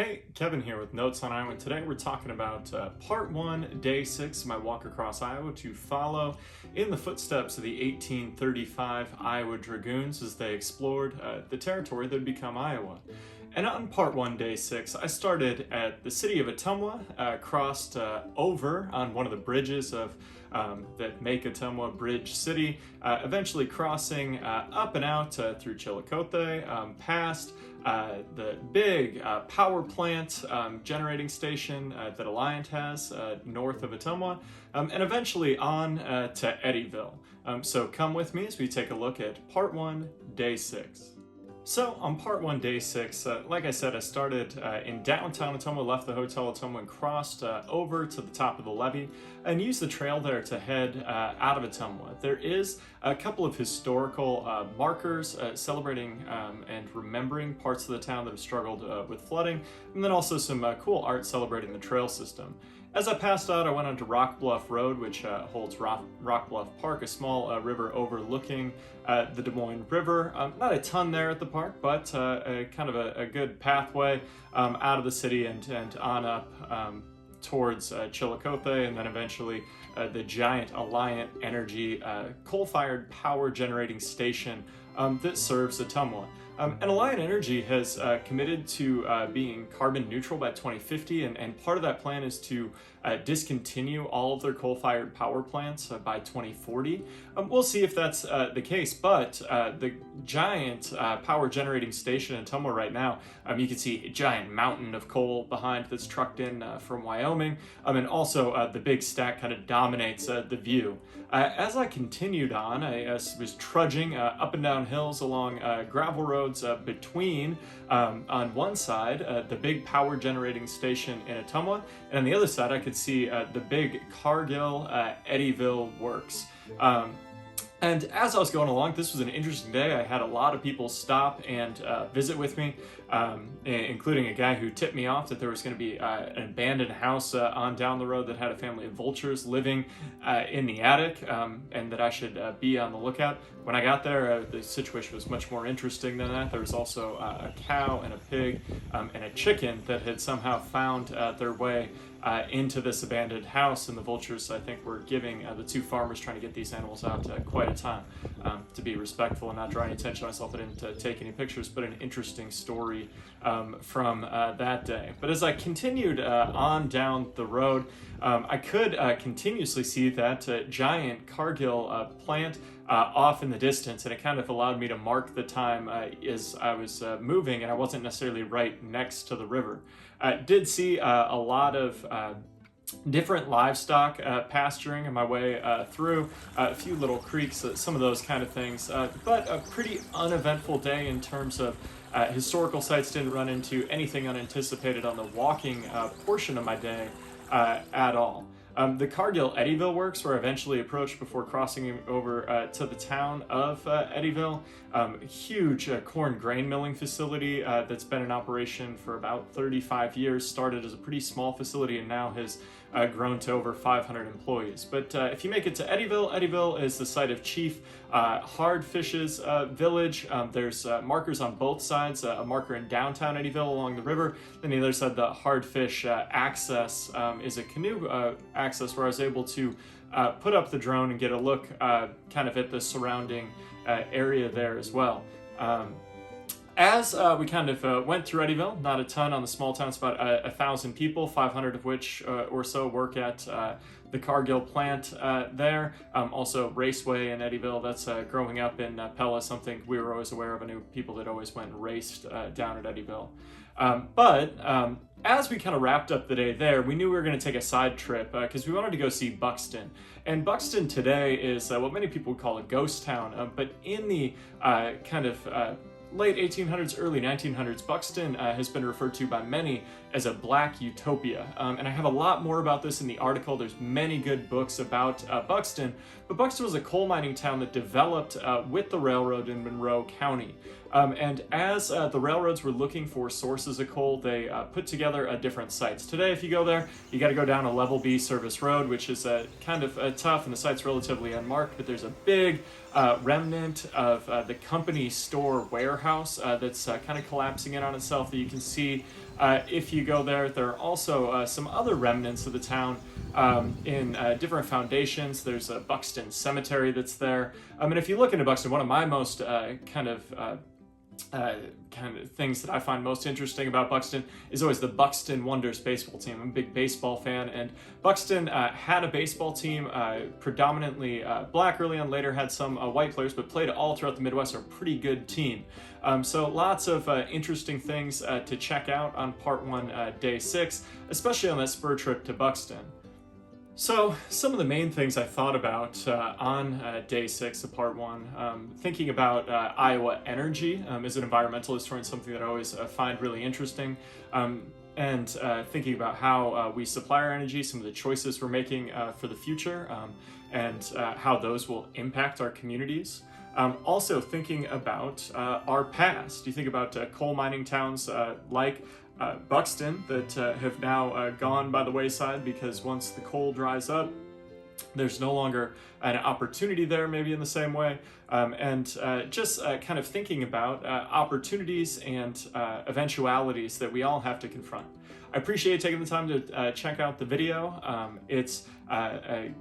Hey, Kevin here with Notes on Iowa. Today we're talking about part one, day 6 of my walk across Iowa to follow in the footsteps of the 1835 Iowa Dragoons as they explored the territory that would become Iowa. And on part one, day 6, I started at the city of Ottumwa, crossed over on one of the bridges of that make Ottumwa Bridge City, eventually crossing up and out through Chillicothe, past the big power plant generating station that Alliant has north of Ottumwa, and eventually on to Eddyville. So come with me as we take a look at part 1, day 6. So on part 1, day 6, like I said, I started in downtown Ottumwa, left the Hotel Ottumwa and crossed over to the top of the levee and used the trail there to head out of Ottumwa. There is a couple of historical markers celebrating and remembering parts of the town that have struggled with flooding, and then also some cool art celebrating the trail system. As I passed out, I went onto Rock Bluff Road, which holds Rock Bluff Park, a small river overlooking the Des Moines River. Not a ton there at the park, but kind of a good pathway out of the city and on up towards Chillicothe, and then eventually the giant Alliant Energy coal-fired power generating station that serves Ottumwa. And Alliant Energy has committed to being carbon neutral by 2050, and part of that plan is to discontinue all of their coal-fired power plants by 2040. We'll see if that's the case, but the giant power generating station in Ottumwa right now, you can see a giant mountain of coal behind that's trucked in from Wyoming, and also the big stack kind of dominates the view. As I continued on, I was trudging up and down hills along gravel roads between, on one side, the big power generating station in Ottumwa, and on the other side I could see the big Cargill Eddyville works. And as I was going along, this was an interesting day. I had a lot of people stop and visit with me, including a guy who tipped me off that there was going to be an abandoned house on down the road that had a family of vultures living in the attic, and that I should be on the lookout. When I got there, the situation was much more interesting than that. There was also a cow and a pig and a chicken that had somehow found their way into this abandoned house, and the vultures, I think, were giving the two farmers trying to get these animals out quite a time. To be respectful and not draw any attention to myself, I didn't take any pictures, but an interesting story from that day. But as I continued on down the road, I could continuously see that giant Cargill plant off in the distance, and it kind of allowed me to mark the time as I was moving, and I wasn't necessarily right next to the river. I did see a lot of different livestock pasturing on my way through, a few little creeks, some of those kind of things, but a pretty uneventful day in terms of historical sites. Didn't run into anything unanticipated on the walking portion of my day at all. The Cargill Eddyville works were eventually approached before crossing over to the town of Eddyville. Huge corn grain milling facility that's been in operation for about 35 years. Started as a pretty small facility and now has grown to over 500 employees. But if you make it to Eddyville, Eddyville is the site of Chief Hardfish's village. There's markers on both sides, a marker in downtown Eddyville along the river. Then the other side, the Hardfish access is a canoe access where I was able to put up the drone and get a look kind of at the surrounding area there as well. As we kind of went through Eddyville, not a ton on the small town, it's about 1,000 people, 500 of which or so work at the Cargill plant there. Also Raceway in Eddyville, that's growing up in Pella, something we were always aware of. I knew people that always went and raced down at Eddyville. But as we kind of wrapped up the day there, we knew we were going to take a side trip because we wanted to go see Buxton. And Buxton today is what many people would call a ghost town, but in the kind of late 1800s, early 1900s, Buxton has been referred to by many as a black utopia. And I have a lot more about this in the article. There's many good books about Buxton, but Buxton was a coal mining town that developed with the railroad in Monroe County. And as the railroads were looking for sources of coal, they put together different sites. Today, if you go there, you got to go down a level B service road, which is kind of tough, and the site's relatively unmarked, but there's a big remnant of the company store warehouse that's kind of collapsing in on itself that you can see If you go there, there are also some other remnants of the town in different foundations. There's a Buxton cemetery that's there. And if you look into Buxton, one of my most kind of things that I find most interesting about Buxton is always the Buxton Wonders baseball team. I'm a big baseball fan, and Buxton had a baseball team, predominantly black early on, later had some white players, but played all throughout the Midwest. Are a pretty good team. So lots of interesting things to check out on Part 1, Day 6, especially on that spur trip to Buxton. So some of the main things I thought about on Day 6 of Part 1, thinking about Iowa energy as an environmental historian, something that I always find really interesting, and thinking about how we supply our energy, some of the choices we're making for the future, and how those will impact our communities. Also thinking about our past. You think about coal mining towns like Buxton that have now gone by the wayside because once the coal dries up, there's no longer an opportunity there, maybe in the same way, and just kind of thinking about opportunities and eventualities that we all have to confront. I appreciate taking the time to check out the video. It's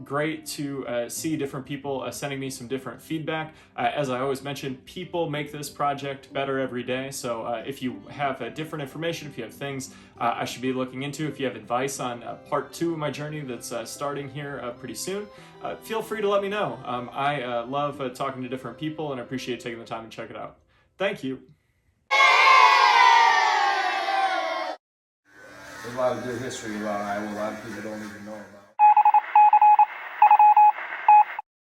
great to see different people sending me some different feedback. As I always mention, people make this project better every day. So if you have different information, if you have things I should be looking into, if you have advice on Part 2 of my journey that's starting here pretty soon, feel free to let me know. I love talking to different people, and I appreciate taking the time to check it out. Thank you. There's a lot of good history about Iowa a lot of people don't even know about.